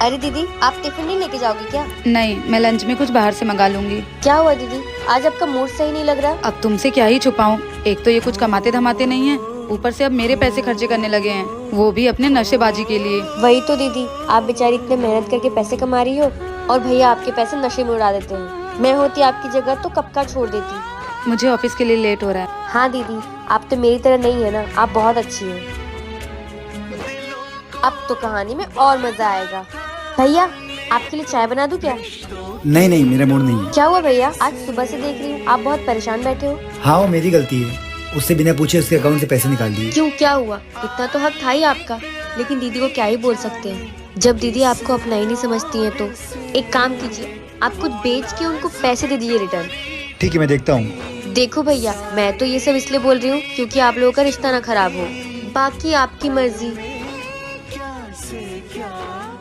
अरे दीदी, आप टिफिन नहीं लेके जाओगे क्या? नहीं, मैं लंच में कुछ बाहर से मंगा लूंगी। क्या हुआ दीदी, आज आपका मूड सही नहीं लग रहा? अब तुमसे क्या ही छुपाऊं, एक तो ये कुछ कमाते धमाते नहीं है, ऊपर से अब मेरे पैसे खर्चे करने लगे हैं, वो भी अपने नशेबाजी के लिए। वही तो दीदी, आप बेचारी इतने मेहनत करके पैसे कमा रही हो और भैया आपके पैसे नशे में उड़ा देते हैं। मैं होती आपकी जगह तो कब का छोड़ देती। मुझे ऑफिस के लिए लेट हो रहा है। हाँ दीदी, आप तो मेरी तरह नहीं है ना, आप बहुत अच्छी हैं। अब तो कहानी में और मजा आएगा। भैया, आपके लिए चाय बना दूं क्या? नहीं नहीं, मेरा मूड नहीं है। क्या हुआ भैया, आज सुबह से देख रही हूँ आप बहुत परेशान बैठे हो। हाँ, वो मेरी गलती है, उससे बिना पूछे उसके अकाउंट से पैसे निकाल दिए। क्यों, क्या हुआ? इतना तो हक था ही आपका, लेकिन दीदी को क्या ही बोल सकते हैं। जब दीदी आपको अपना ही नहीं समझती है तो एक काम कीजिए, आप कुछ बेच के उनको पैसे दे दीजिए रिटर्न। ठीक है, मैं देखता हूँ। देखो भैया, मैं तो ये सब इसलिए बोल रही हूँ क्योंकि आप लोगों का रिश्ता ना खराब हो, बाकी आपकी मर्जी।